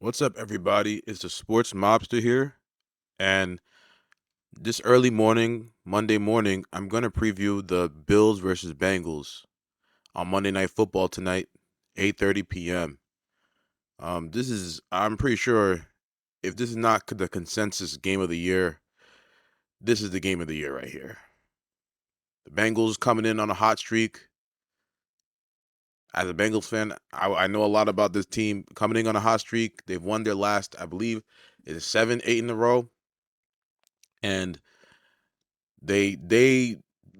What's up, everybody? It's the sports mobster here, and this early morning, Monday morning, I'm going to preview the Bills versus Bengals on Monday Night Football tonight, 8:30 p.m. I'm pretty sure if this is not the consensus game of the year, this is the game of the year right here. The Bengals coming in on a hot streak. As a Bengals fan, I know a lot about this team coming in on a hot streak. They've won their last, I believe, is 7, 8 in a row, and they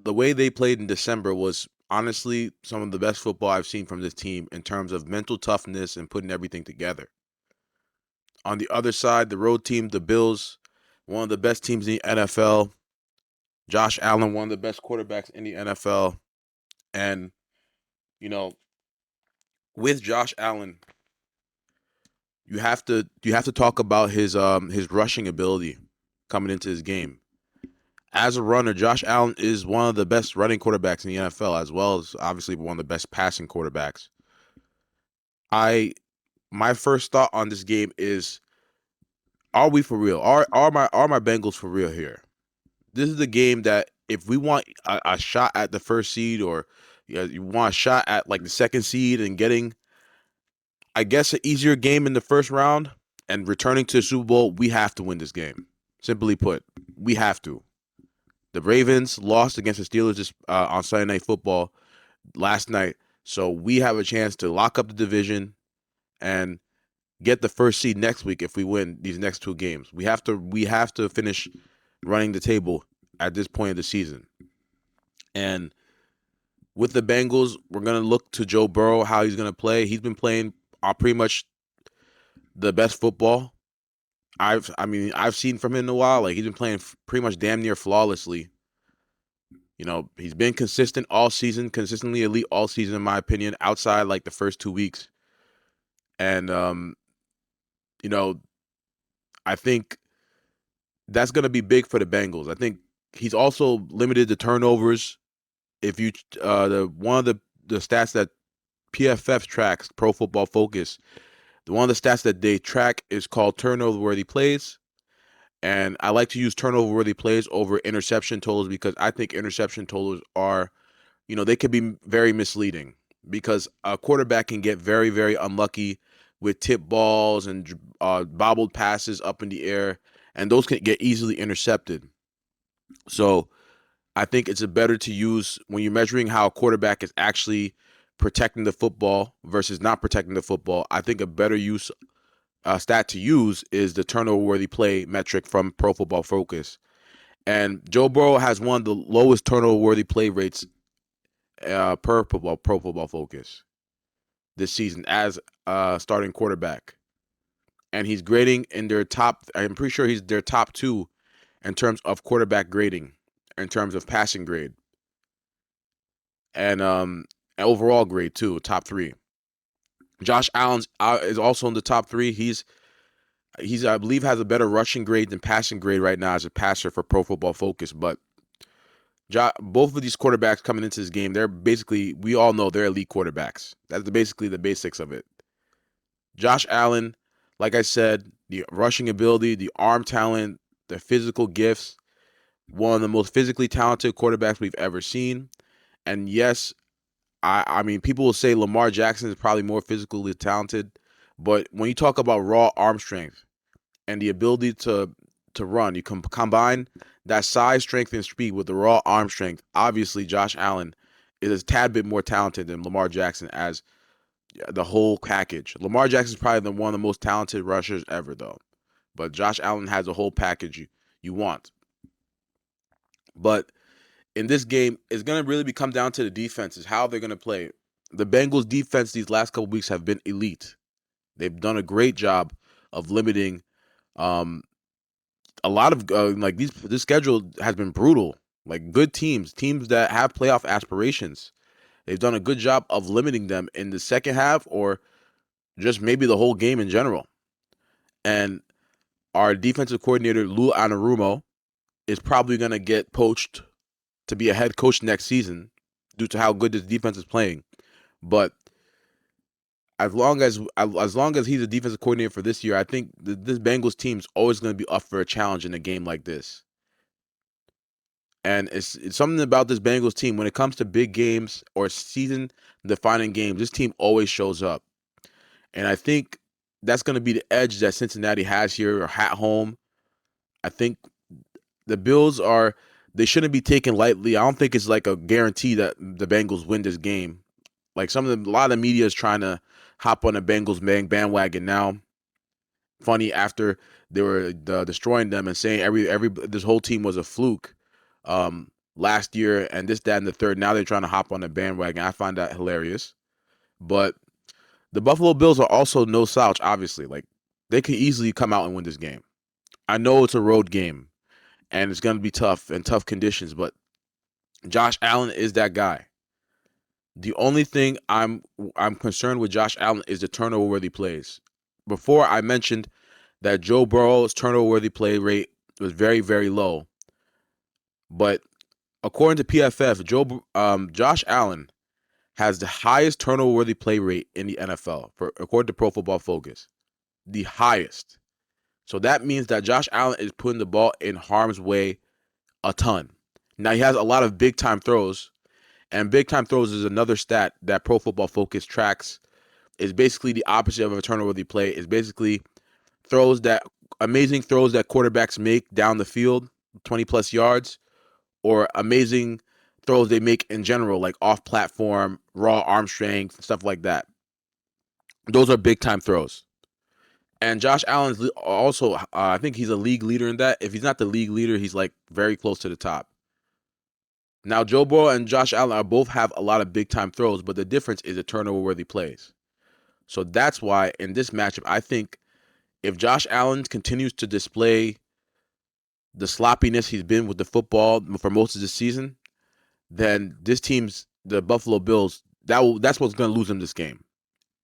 the way they played in December was honestly some of the best football I've seen from this team in terms of mental toughness and putting everything together. On the other side, the road team, the Bills, one of the best teams in the NFL. Josh Allen, one of the best quarterbacks in the NFL. And, you know, with Josh Allen, you have to talk about his rushing ability coming into his game. As a runner, Josh Allen is one of the best running quarterbacks in the NFL, as well as obviously one of the best passing quarterbacks. I My first thought on this game is: are we for real? Are my Bengals for real here? This is the game that if we want a shot at the first seed, or you want a shot at like the second seed and getting, I guess, an easier game in the first round and returning to the Super Bowl, we have to win this game. Simply put, we have to. The Ravens lost against the Steelers on Sunday Night Football last night, so we have a chance to lock up the division and get the first seed next week if we win these next two games. We have to finish running the table at this point of the season. And with the Bengals, we're gonna look to Joe Burrow, how he's gonna play. He's been playing pretty much the best football I've seen from him in a while. Like, he's been playing pretty much damn near flawlessly. He's been consistent all season, consistently elite all season, in my opinion, outside like the first 2 weeks. And you know, I think that's going to be big for the Bengals. I think he's also limited the turnovers. If you the one of the stats that PFF tracks, Pro Football Focus, the one of the stats that they track is called turnover worthy plays. And I like to use turnover worthy plays over interception totals because I think interception totals are, they could be very misleading because a quarterback can get very, very unlucky with tip balls and bobbled passes up in the air, and those can get easily intercepted. So I think it's a better to use when you're measuring how a quarterback is actually protecting the football versus not protecting the football. I think a better use stat to use is the turnover worthy play metric from Pro Football Focus. And Joe Burrow has one of the lowest turnover worthy play rates Pro Football Focus this season as starting quarterback, and he's grading in their top. I'm pretty sure he's their top two in terms of quarterback grading, in terms of passing grade, and overall grade too, top three. Josh Allen is also in the top three. He's I believe has a better rushing grade than passing grade right now as a passer for Pro Football Focus, but both of these quarterbacks coming into this game, they're basically, we all know they're elite quarterbacks. That's basically the basics of it. Josh Allen, like I said, the rushing ability, the arm talent, the physical gifts, one of the most physically talented quarterbacks we've ever seen. And yes, I mean, people will say Lamar Jackson is probably more physically talented, but when you talk about raw arm strength and the ability to run, you combine that size, strength, and speed with the raw arm strength. Obviously, Josh Allen is a tad bit more talented than Lamar Jackson as the whole package. Lamar Jackson is probably one of the most talented rushers ever, though. But Josh Allen has a whole package you want. But in this game, it's going to really come down to the defenses, how they're going to play. The Bengals' defense these last couple weeks have been elite. They've done a great job of limiting a lot of like this schedule has been brutal. Like, good teams that have playoff aspirations. They've done a good job of limiting them in the second half or just maybe the whole game in general. And our defensive coordinator, Lou Anarumo, is probably going to get poached to be a head coach next season due to how good this defense is playing. But as long as he's a defensive coordinator for this year, I think this Bengals team's always going to be up for a challenge in a game like this. And it's something about this Bengals team when it comes to big games or season-defining games. This team always shows up, and I think that's going to be the edge that Cincinnati has here or at home. I think the Bills are they shouldn't be taken lightly. I don't think it's like a guarantee that the Bengals win this game. Like a lot of the media is trying to hop on the Bengals bandwagon now. Funny after they were destroying them and saying every this whole team was a fluke last year and this that and the third. Now they're trying to hop on the bandwagon. I find that hilarious. But the Buffalo Bills are also no slouch. Obviously, like they could easily come out and win this game. I know it's a road game and it's going to be tough and tough conditions, but Josh Allen is that guy. The only thing I'm concerned with Josh Allen is the turnover-worthy plays. Before I mentioned that Joe Burrow's turnover-worthy play rate was very, very low, but according to PFF, Josh Allen has the highest turnover-worthy play rate in the NFL, according to Pro Football Focus, the highest. So that means that Josh Allen is putting the ball in harm's way a ton. Now he has a lot of big-time throws. And big time throws is another stat that Pro Football Focus tracks. Is basically the opposite of a turnover-worthy play. Is basically amazing throws that quarterbacks make down the field, 20 plus yards, or amazing throws they make in general, like off platform, raw arm strength, stuff like that. Those are big time throws. And Josh Allen's also, I think he's a league leader in that. If he's not the league leader, he's like very close to the top. Now, Joe Burrow and Josh Allen both have a lot of big-time throws, but the difference is the turnover-worthy plays. So that's why in this matchup, I think if Josh Allen continues to display the sloppiness he's been with the football for most of the season, then the Buffalo Bills, that's what's going to lose them this game.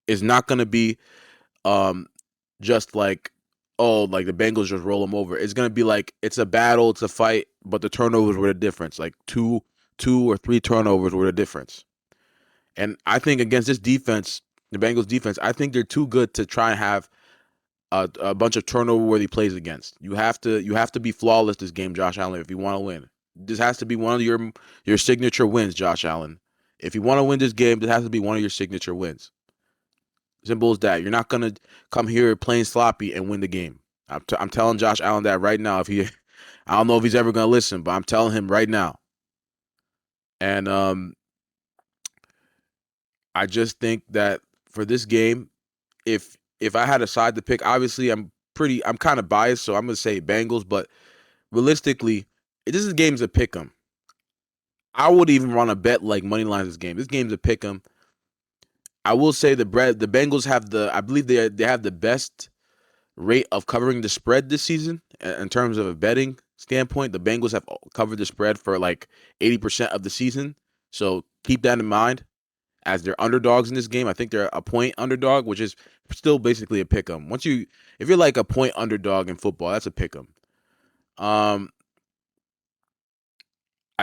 It's not going to be just like, like the Bengals just roll them over. It's going to be like it's a battle, it's a fight, but the turnovers were the difference. Like two or three turnovers were the difference. And I think against this defense, the Bengals defense, I think they're too good to try and have a bunch of turnover-worthy plays against. You have to be flawless this game, Josh Allen, if you want to win. This has to be one of your signature wins, Josh Allen. If you want to win this game, this has to be one of your signature wins. Simple as that. You're not gonna come here playing sloppy and win the game. I'm telling Josh Allen that right now. I don't know if he's ever gonna listen, but I'm telling him right now. And I just think that for this game, if I had a side to pick, obviously I'm kind of biased, so I'm gonna say Bengals. But realistically, this game's a pick 'em. I would even run a bet like money line this game. This game's a pick 'em. I will say the Bengals have I believe they have the best rate of covering the spread this season in terms of a betting standpoint. The Bengals have covered the spread for like 80% of the season. So keep that in mind as they're underdogs in this game. I think they're a point underdog, which is still basically a pick 'em. If you're like a point underdog in football, that's a pick 'em. I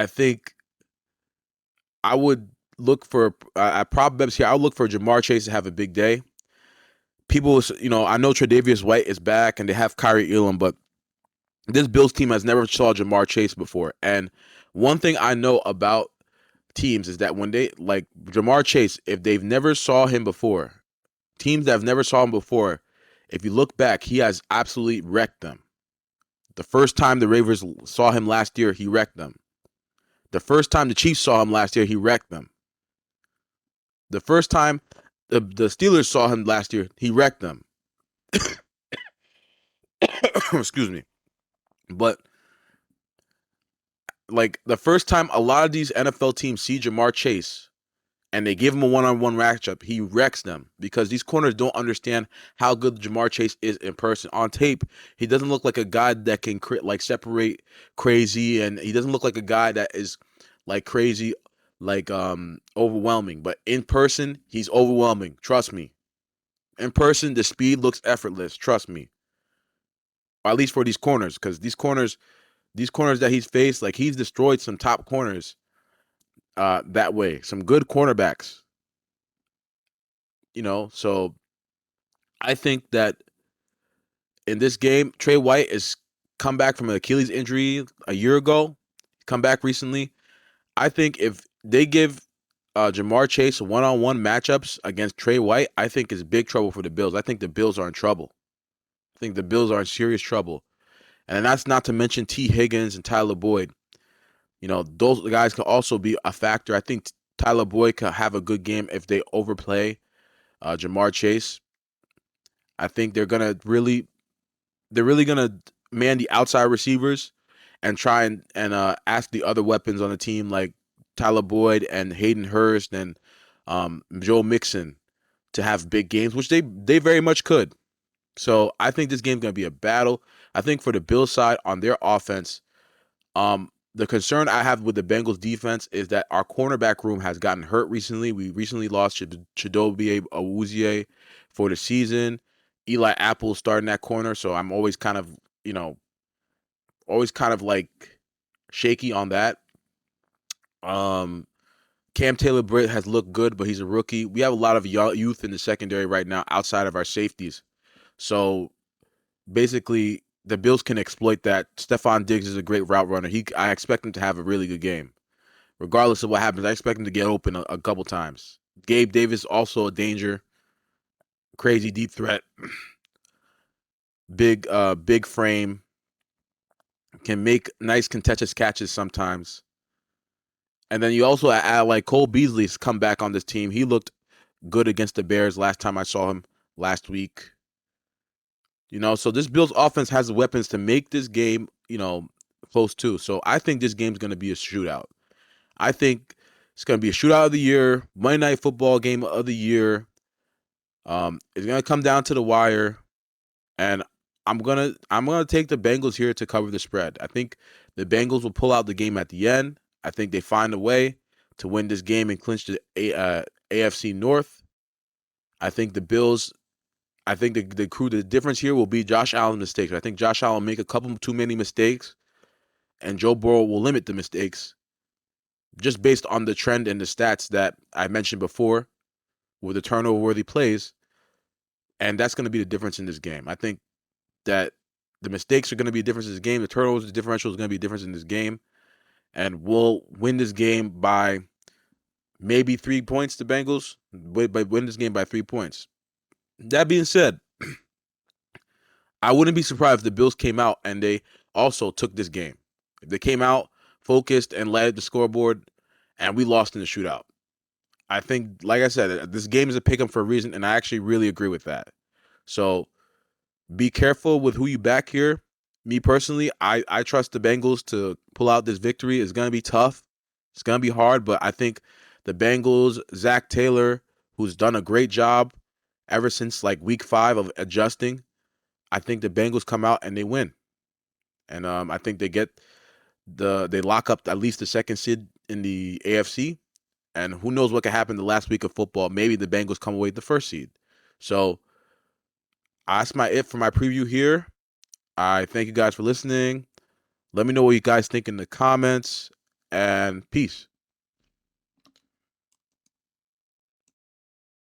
think I would look for at prop bets here. I would look for Jamar Chase to have a big day. People, I know Tre'Davious White is back and they have Kyrie Elam, but this Bills team has never saw Jamar Chase before. And one thing I know about teams is that when they like Jamar Chase, if they've never saw him before, teams that have never saw him before, if you look back, he has absolutely wrecked them. The first time the Ravens saw him last year, he wrecked them. The first time the Chiefs saw him last year, he wrecked them. The first time the Steelers saw him last year, he wrecked them. Excuse me. But like the first time a lot of these NFL teams see Jamar Chase and they give him a one-on-one matchup, he wrecks them because these corners don't understand how good Jamar Chase is in person. On tape, he doesn't look like a guy that can separate crazy, and he doesn't look like a guy that is like crazy, like overwhelming. But in person, he's overwhelming. Trust me. In person, the speed looks effortless. Trust me. Or at least for these corners, because these corners that he's faced, like he's destroyed some top corners that way. Some good cornerbacks. So I think that in this game, Trey White is come back from an Achilles injury a year ago, come back recently. I think if they give Jamar Chase one-on-one matchups against Trey White, I think is big trouble for the Bills. I think the Bills are in trouble. I think the Bills are in serious trouble. And that's not to mention T. Higgins and Tyler Boyd. Those guys can also be a factor. I think Tyler Boyd can have a good game if they overplay Jamar Chase. I think they're really gonna man the outside receivers and try and ask the other weapons on the team like Tyler Boyd and Hayden Hurst and Joe Mixon to have big games, which they very much could. So I think this game's gonna be a battle. I think for the Bills side on their offense, the concern I have with the Bengals defense is that our cornerback room has gotten hurt recently. We recently lost Chidobe Awuzie for the season. Eli Apple starting that corner, so I'm always kind of like shaky on that. Um, Cam Taylor-Britt has looked good, but he's a rookie. We have a lot of youth in the secondary right now outside of our safeties. So basically, the Bills can exploit that. Stephon Diggs is a great route runner. I expect him to have a really good game. Regardless of what happens, I expect him to get open a couple times. Gabe Davis also a danger. Crazy deep threat. Big frame. Can make nice contested catches sometimes. And then you also add like Cole Beasley's come back on this team. He looked good against the Bears last time I saw him last week. So this Bills offense has the weapons to make this game, close too. So I think this game's going to be a shootout. I think it's going to be a shootout of the year, Monday Night Football game of the year. It's going to come down to the wire, and I'm gonna take the Bengals here to cover the spread. I think the Bengals will pull out the game at the end. I think they find a way to win this game and clinch the AFC North. I think the Bills. I think the difference here will be Josh Allen's mistakes. I think Josh Allen will make a couple too many mistakes, and Joe Burrow will limit the mistakes just based on the trend and the stats that I mentioned before with the turnover-worthy plays, and that's going to be the difference in this game. I think that the mistakes are going to be a difference in this game. The turnovers, the differential is going to be a difference in this game, and we'll win this game by maybe 3 points. The Bengals win this game by 3 points. That being said, I wouldn't be surprised if the Bills came out and they also took this game. If they came out focused and led the scoreboard, and we lost in the shootout. I think, like I said, this game is a pick 'em for a reason, and I actually really agree with that. So be careful with who you back here. Me personally, I trust the Bengals to pull out this victory. It's going to be tough. It's going to be hard, but I think the Bengals, Zach Taylor, who's done a great job ever since like week 5 of adjusting, I think the Bengals come out and they win. And I think they lock up at least the second seed in the AFC. And who knows what could happen the last week of football. Maybe the Bengals come away with the first seed. So that's it for my preview here. I thank you guys for listening. Let me know what you guys think in the comments, and peace.